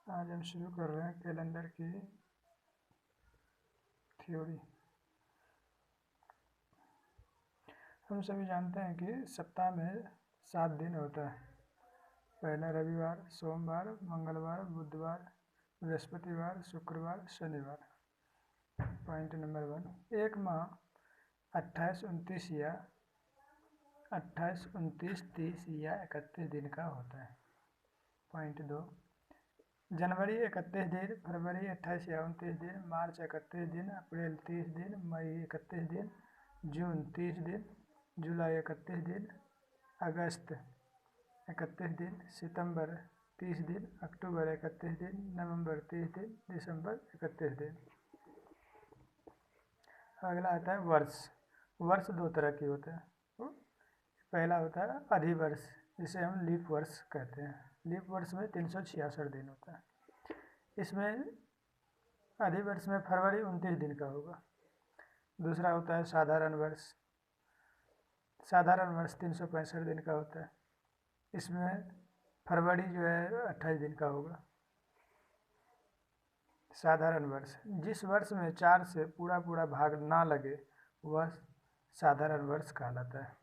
आज हम शुरू कर रहे हैं कैलेंडर की थ्योरी। हम सभी जानते हैं कि सप्ताह में 7 दिन होता है। पहला रविवार, सोमवार, मंगलवार, बुधवार, बृहस्पतिवार, शुक्रवार, शनिवार। पॉइंट नंबर 1, एक माह 28, 29 या 28, 29, 30 या 31 दिन का होता है। पॉइंट 2, जनवरी 31 दिन, फरवरी 28 या 29 दिन, मार्च 31 दिन, अप्रैल 30 दिन, मई 31 दिन, जून 30 दिन, जुलाई 31 दिन, अगस्त 31 दिन, सितंबर 30 दिन, अक्टूबर 31 दिन, नवंबर 30 दिन, दिसंबर 31 दिन। अगला आता है वर्ष। वर्ष 2 तरह के होते हैं। पहला होता है अधिवर्ष, जिसे हम लीप वर्ष कहते हैं। लीप वर्ष में 366 दिन होता है। इसमें अधिवर्ष में फरवरी 29 दिन का होगा। दूसरा होता है साधारण वर्ष। साधारण वर्ष 365 दिन का होता है। इसमें फरवरी जो है 28 दिन का होगा। साधारण वर्ष, जिस वर्ष में 4 से पूरा भाग ना लगे वह साधारण वर्ष कहलाता है।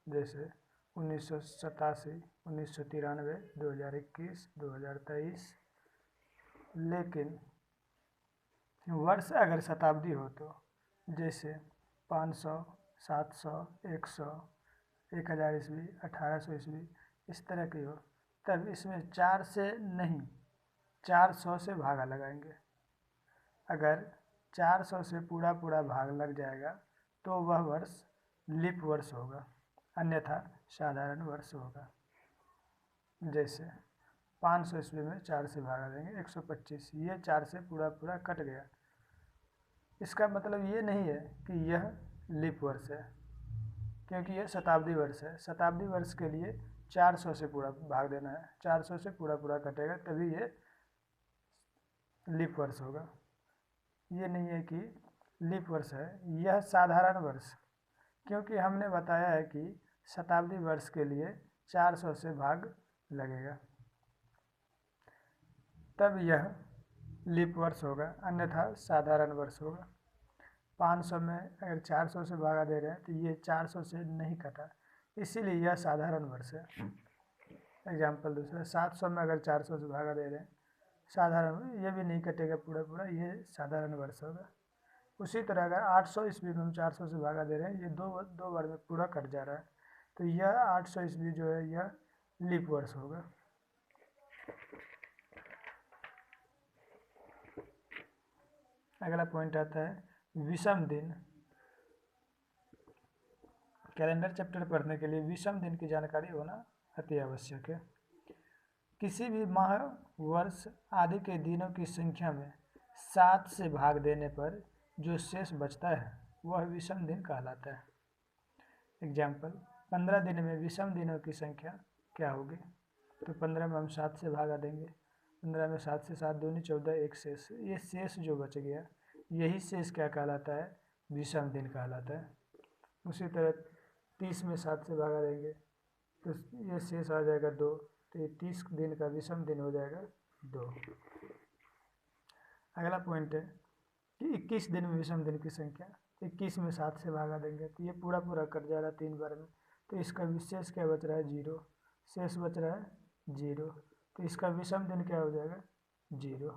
जैसे 1987, 1993, 2021, 2023। लेकिन वर्ष अगर शताब्दी हो तो जैसे 500, 700, 100, 1000 ईस्वी, 1800 ईस्वी, इस तरह की हो, तब इसमें 4 से नहीं 400 से भागा लगाएंगे। अगर 400 से पूरा भाग लग जाएगा तो वह वर्ष लीप वर्ष होगा, अन्यथा साधारण वर्ष होगा। जैसे 500 ईस्वी में 4 से भागा देंगे 125, ये 4 से पूरा कट गया। इसका मतलब ये नहीं है कि यह लीप वर्ष है, क्योंकि यह शताब्दी वर्ष है। शताब्दी वर्ष के लिए 400 से पूरा भाग देना है, 400 से पूरा कटेगा तभी ये लीप वर्ष होगा। ये नहीं है कि लीप वर्ष है, यह साधारण वर्ष, क्योंकि हमने बताया है कि शताब्दी वर्ष के लिए 400 से भाग लगेगा, तब यह लीप वर्ष होगा, अन्यथा साधारण वर्ष होगा। 500 में अगर 400 से भागा दे रहे हैं तो ये 400 से नहीं कटा, इसीलिए यह साधारण वर्ष है। एग्जाम्पल दूसरा, 700 में अगर 400 से भागा दे रहे हैं, साधारण, ये भी नहीं कटेगा पूरा, ये साधारण वर्ष होगा। उसी तरह अगर 800 ईस्वी में हम 400 से भागा दे रहे हैं, ये दो बार में पूरा कट जा रहा है, तो यह 800 ईस्वी जो है यह लीप वर्ष होगा। अगला पॉइंट आता है विषम दिन। कैलेंडर चैप्टर पढ़ने के लिए विषम दिन की जानकारी होना अति आवश्यक है। किसी भी माह, वर्ष आदि के दिनों की संख्या में 7 से भाग देने पर जो शेष बचता है वह विषम दिन कहलाता है। एग्जाम्पल, 15 दिन में विषम दिनों की संख्या क्या होगी? तो 15 में हम 7 से भागा देंगे, 15 में 7 से 7 दूनी 14, एक शेष। ये शेष जो बच गया, यही शेष क्या कहलाता है? विषम दिन कहलाता है। उसी तरह 30 में 7 से भागा देंगे तो ये शेष आ जाएगा 2, तो ये 30 दिन का विषम दिन हो जाएगा 2। अगला पॉइंट है कि 21 दिन में विषम दिन की संख्या। 21 में 7 से भागा देंगे तो ये पूरा कट जा रहा है 3 बार में, तो इसका विशेष क्या बच रहा है? 0। शेष बच रहा है 0, तो इसका विषम दिन क्या हो जाएगा? 0।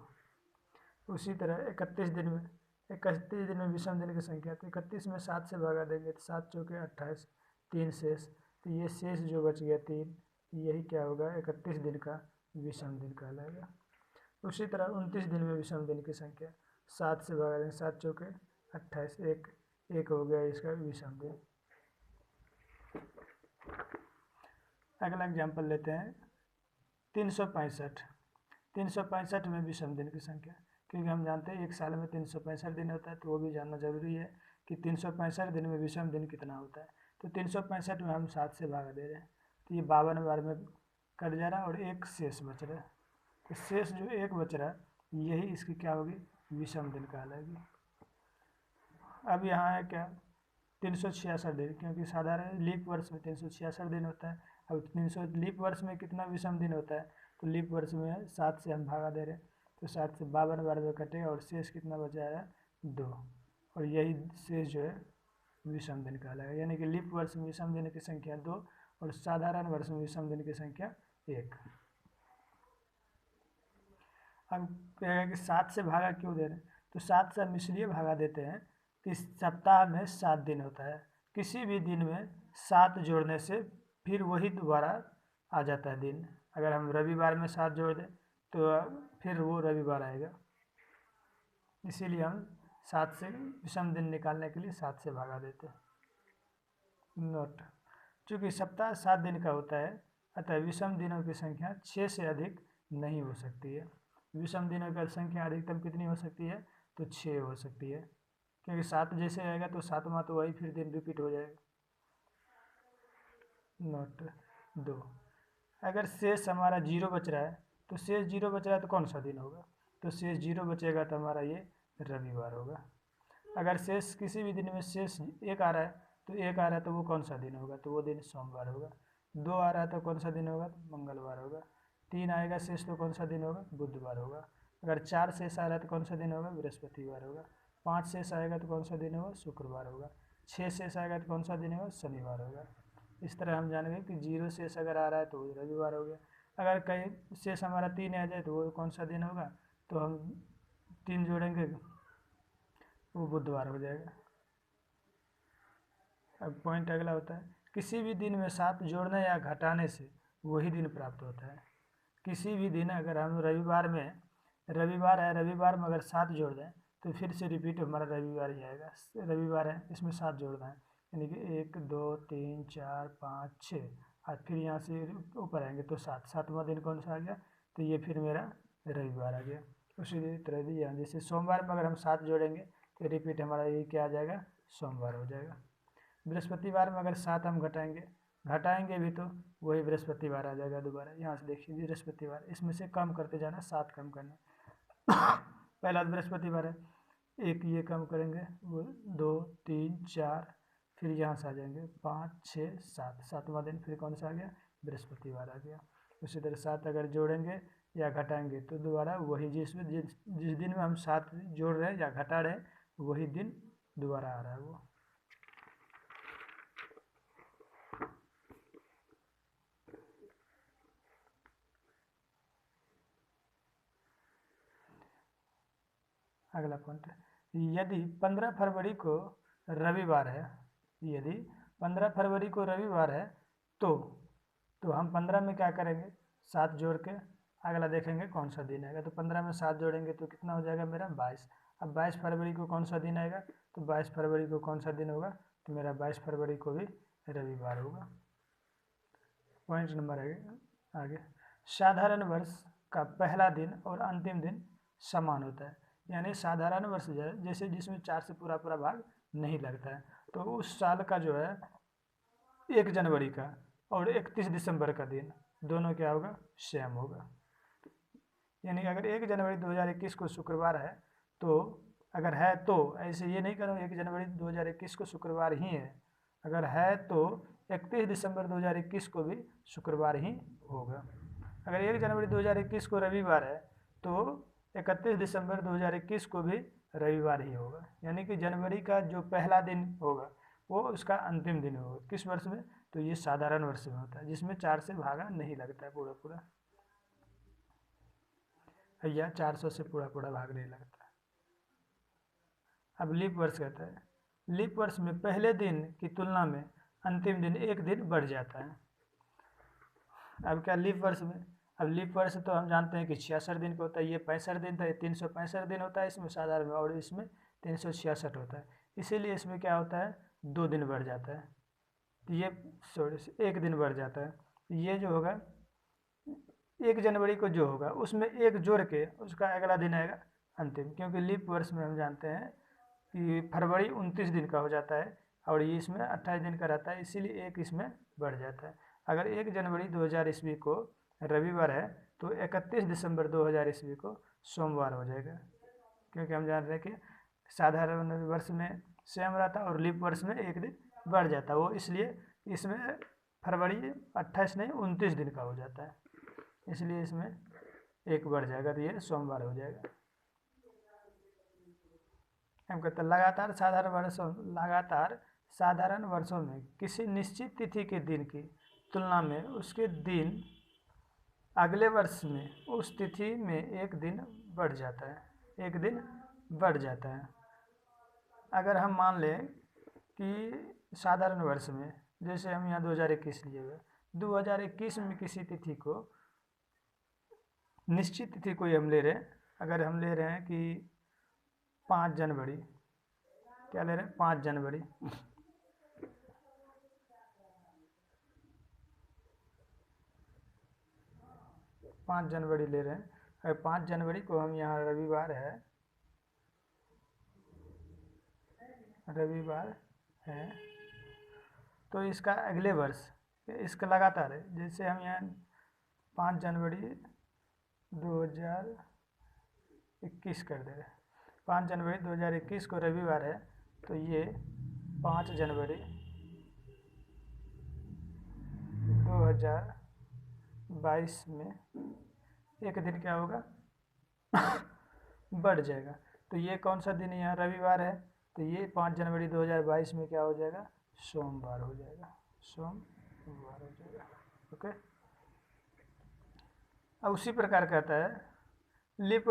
उसी तरह 31 दिन में विषम दिन की संख्या, तो 31 में 7 से भागा देंगे तो 7 चौके 28, 3 शेष, तो ये शेष जो बच गया 3, यही क्या होगा? 31 दिन का विषम दिन कहलाएगा। उसी तरह 29 दिन में विषम दिन की संख्या, 7 से भागा देंगे, 7 चौके 28, एक हो गया इसका विषम दिन। अगला एग्जाम्पल लेते हैं 365। 365 में विषम दिन की संख्या, क्योंकि हम जानते हैं एक साल में 365 दिन होता है, तो वो भी जानना जरूरी है कि 365 दिन में विषम दिन कितना होता है। तो 365 में हम 7 से भागा दे रहे हैं, तो ये 52 बार में कट जा रहा है और एक शेष बच रहा है। तो शेष जो एक बच रहा है यही इसकी क्या होगी? विषम दिन कहलाएगी। अब यहाँ है क्या? 366 दिन, क्योंकि साधारण लीप वर्ष में 366 दिन होता है। अब 300 लीप वर्ष में कितना विषम दिन होता है? तो लीप वर्ष में 7 से हम भागा दे रहे हैं, तो 7 से 52 बार में कटेगा और शेष कितना बचा है 2, और यही शेष जो है विषम दिन कहलाएगा। यानी कि लीप वर्ष में विषम दिन की संख्या 2 और साधारण वर्ष में विषम दिन की संख्या 1। अब कहेगा कि 7 से भागा क्यों दे रहे हैं, तो 7 से हम इसलिए भागा देते हैं कि सप्ताह में 7 दिन होता है, किसी भी दिन में 7 जोड़ने से फिर वही दोबारा आ जाता है दिन। अगर हम रविवार में 7 जोड़ दें तो फिर वो रविवार आएगा, इसीलिए हम 7 से विषम दिन निकालने के लिए 7 से भागा देते हैं। नोट, चूँकि सप्ताह 7 दिन का होता है अतः विषम दिनों की संख्या 6 से अधिक नहीं हो सकती है। विषम दिनों की संख्या अधिकतम कितनी हो सकती है, तो 6 हो सकती है, क्योंकि 7 जैसे आएगा तो 7वां तो वही फिर दिन रिपीट हो जाएगा। नोट 2, अगर शेष हमारा 0 बच रहा है, तो शेष 0 बच रहा है तो कौन सा दिन होगा, तो शेष 0 बचेगा तो हमारा ये रविवार होगा। अगर शेष किसी भी दिन में शेष 1 आ रहा है, तो 1 आ रहा है तो वो कौन सा दिन होगा, तो वो दिन सोमवार होगा। 2 आ रहा है तो कौन सा दिन होगा, तो मंगलवार होगा। 3 आएगा शेष तो कौन सा दिन होगा, बुधवार होगा। अगर 4 शेष आ रहा है तो कौन सा दिन होगा, बृहस्पतिवार होगा। 5 शेष आएगा तो कौन सा दिन होगा, शुक्रवार होगा। 6 शेष आएगा तो कौन सा दिन होगा, शनिवार होगा। इस तरह हम जानेंगे कि 0 शेष अगर आ रहा है तो वो रविवार हो गया। अगर कहीं शेष हमारा 3 आ जाए तो वो कौन सा दिन होगा, तो हम 3 जोड़ेंगे वो बुधवार हो जाएगा। अब पॉइंट अगला होता है, किसी भी दिन में 7 जोड़ने या घटाने से वही दिन प्राप्त होता है। किसी भी दिन अगर हम रविवार है, रविवार में अगर 7 जोड़ दें तो फिर से रिपीट हमारा रविवार ही आएगा। रविवार है, इसमें 7 जोड़ना है, यानी कि 1 2 3 4 5 6, और फिर यहाँ से ऊपर आएंगे तो 7वां दिन कौन सा आ गया, तो ये फिर मेरा रविवार आ गया। उसी तरह भी यहाँ जैसे सोमवार में अगर हम 7 जोड़ेंगे तो रिपीट हमारा ये क्या आ जाएगा, सोमवार हो जाएगा। बृहस्पतिवार में अगर 7 हम घटाएंगे भी तो वही बृहस्पतिवार आ जाएगा दोबारा। यहाँ से देखिए बृहस्पतिवार, इसमें से कम करते जाना, 7 कम करना। पहला बृहस्पतिवार है, 1 ये कम करेंगे, वो 2 3 4, फिर यहाँ से आ जाएंगे 5 6 7, 7वां दिन फिर कौन सा आ गया, बृहस्पतिवार आ गया। उसी तरह 7 अगर जोड़ेंगे या घटाएंगे तो दोबारा वही जिस दिन में हम 7 जोड़ रहे हैं या घटा रहे हैं वही दिन दोबारा आ रहा है वो। अगला पॉइंट है, यदि 15 फरवरी को रविवार है, यदि 15 फरवरी को रविवार है तो हम 15 में क्या करेंगे, 7 जोड़ के अगला देखेंगे कौन सा दिन आएगा। तो 15 में 7 जोड़ेंगे तो कितना हो जाएगा मेरा 22। अब 22 फरवरी को कौन सा दिन आएगा, तो 22 फरवरी को कौन सा दिन होगा, तो मेरा 22 फरवरी को भी रविवार होगा। पॉइंट नंबर आगे, साधारण वर्ष का पहला दिन और अंतिम दिन समान होता है। यानी साधारण वर्ष जैसे जिसमें 4 से पूरा भाग नहीं लगता है, तो उस साल का जो है 1 जनवरी का और 31 दिसंबर का दिन दोनों क्या होगा, सेम होगा। यानी अगर 1 जनवरी 2021 को शुक्रवार है तो अगर है तो ऐसे ये नहीं करो 1 जनवरी 2021 को शुक्रवार ही है, अगर है तो 31 दिसंबर 2021 को भी शुक्रवार ही होगा। अगर 1 जनवरी 2021 को रविवार है तो 31 दिसंबर 2021 को भी रविवार ही होगा। यानी कि जनवरी का जो पहला दिन होगा वो उसका अंतिम दिन होगा। किस वर्ष में, तो ये साधारण वर्ष में होता है जिसमें 4 से भागा नहीं लगता है पूरा या 400 से पूरा भाग नहीं लगता। अब लीप वर्ष कहता है, लीप वर्ष में पहले दिन की तुलना में अंतिम दिन 1 दिन बढ़ जाता है। अब क्या लीप वर्ष में, अब लीप वर्ष तो हम जानते हैं कि 66 दिन का होता है, ये 65 दिन था, ये 365 दिन होता है इसमें साधारण में, और इसमें 366 होता है। इसीलिए इसमें क्या होता है 2 दिन बढ़ जाता है, ये 1 दिन बढ़ जाता है। ये जो होगा 1 जनवरी को जो होगा उसमें 1 जोड़ के उसका अगला दिन आएगा अंतिम, क्योंकि लीप वर्ष में हम जानते हैं कि फरवरी 29 दिन का हो जाता है और ये इसमें 28 दिन का रहता है, इसीलिए 1 इसमें बढ़ जाता है। अगर 1 जनवरी 2000 ईस्वी को रविवार है तो 31 दिसंबर 2000 ईस्वी को सोमवार हो जाएगा, क्योंकि हम जान रहे हैं कि साधारण वर्ष में सेम रहता है और लीप वर्ष में 1 दिन बढ़ जाता है, वो इसलिए इसमें फरवरी 28 नहीं 29 दिन का हो जाता है, इसलिए इसमें एक बढ़ जाएगा तो ये सोमवार हो जाएगा। हम कहते हैं लगातार साधारण वर्षों में किसी निश्चित तिथि के दिन की तुलना में उसके दिन अगले वर्ष में उस तिथि में एक दिन बढ़ जाता है, एक दिन बढ़ जाता है। अगर हम मान लें कि साधारण वर्ष में, जैसे हम यहाँ 2021 लिए हुए, 2021 में किसी तिथि को, निश्चित तिथि कोई हम ले रहे हैं, अगर हम ले रहे हैं कि 5 जनवरी, क्या ले रहे हैं, 5 जनवरी, 5 जनवरी ले रहे हैं। अगर 5 जनवरी को हम यहाँ रविवार है तो इसका अगले वर्ष, इसका लगातार है, जैसे हम यहाँ 5 जनवरी 2021 कर दे रहे हैं। 5 जनवरी 2021 को रविवार है तो ये 5 जनवरी 2022 में एक दिन क्या होगा बढ़ जाएगा। तो ये कौन सा दिन यहाँ रविवार है, तो ये 5 जनवरी 2022 में क्या हो जाएगा, सोमवार हो जाएगा, सोमवार हो जाएगा। ओके। अब उसी प्रकार कहता है लीप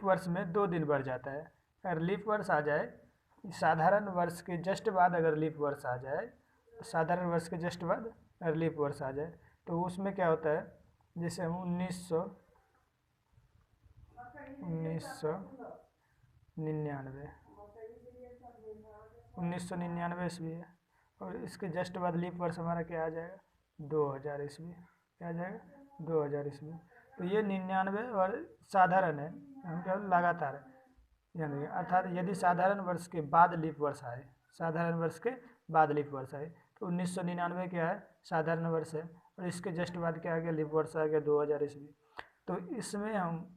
वर्ष में 2 दिन बढ़ जाता है। अगर लीप वर्ष आ जाए, साधारण वर्ष के जस्ट बाद अगर लीप वर्ष आ जाए, साधारण वर्ष के जस्ट बाद अगर लीप वर्ष आ जाए तो उसमें क्या होता है, जैसे हम 1999 ईस्वी है, और इसके जस्ट बाद लीप वर्ष हमारा क्या आ जाएगा, 2000 ईस्वी, क्या आ जाएगा, 2000 ईस्वी। तो ये 99 और साधारण है, हम क्या लगातार है, यानी अर्थात यदि साधारण वर्ष के बाद लीप वर्ष आए, साधारण वर्ष के बाद लीप वर्ष आए तो 1999 क्या है, साधारण वर्ष है, और इसके जस्ट बाद क्या आ गया, लीप वर्ष आ गया 2000 ईस्वी। तो इसमें हम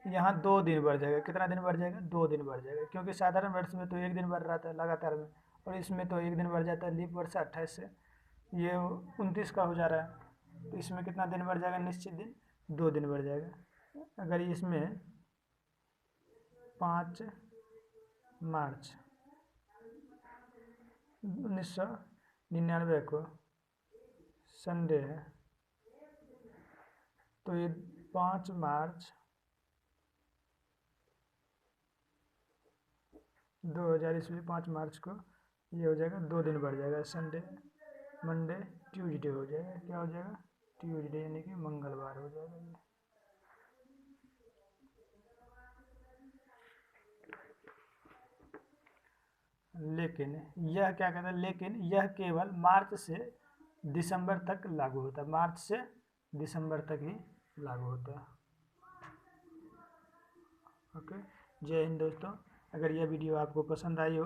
यहाँ 2 दिन बढ़ जाएगा, कितना दिन बढ़ जाएगा, 2 दिन बढ़ जाएगा, क्योंकि साधारण वर्ष में तो 1 दिन बढ़ रहा था लगातार में, और इसमें तो 1 दिन बढ़ जाता है, लीप वर्ष 28 से ये 29 का हो जा रहा है, तो इसमें कितना दिन बढ़ जाएगा, निश्चित दिन 2 दिन बढ़ जाएगा। अगर इसमें 5 मार्च 1999 को संडे है तो ये 5 मार्च 2000 ईस्वी 5 मार्च को ये हो जाएगा, 2 दिन बढ़ जाएगा, संडे, मंडे, ट्यूसडे हो जाएगा, क्या हो जाएगा, ट्यूसडे, यानी कि मंगलवार हो जाएगा ये। लेकिन यह क्या कहता है, लेकिन यह केवल मार्च से दिसंबर तक लागू होता है, मार्च से दिसंबर तक ही लागू होता है। ओके। जय हिंद दोस्तों। अगर यह वीडियो आपको पसंद आई हो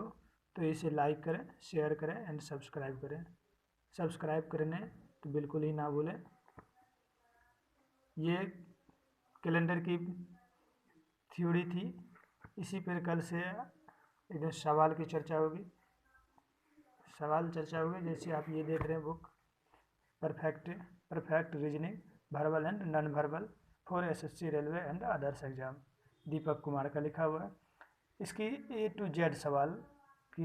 तो इसे लाइक करें, शेयर करें एंड सब्सक्राइब करें। सब्सक्राइब करने तो बिल्कुल ही ना भूलें। ये कैलेंडर की थ्योरी थी, इसी पर कल से एकदम सवाल की चर्चा होगी, जैसे आप ये देख रहे हैं book perfect reasoning verbal and non verbal for SSC railway and others exam, Deepak Kumar का लिखा हुआ है। इसकी A to Z सवाल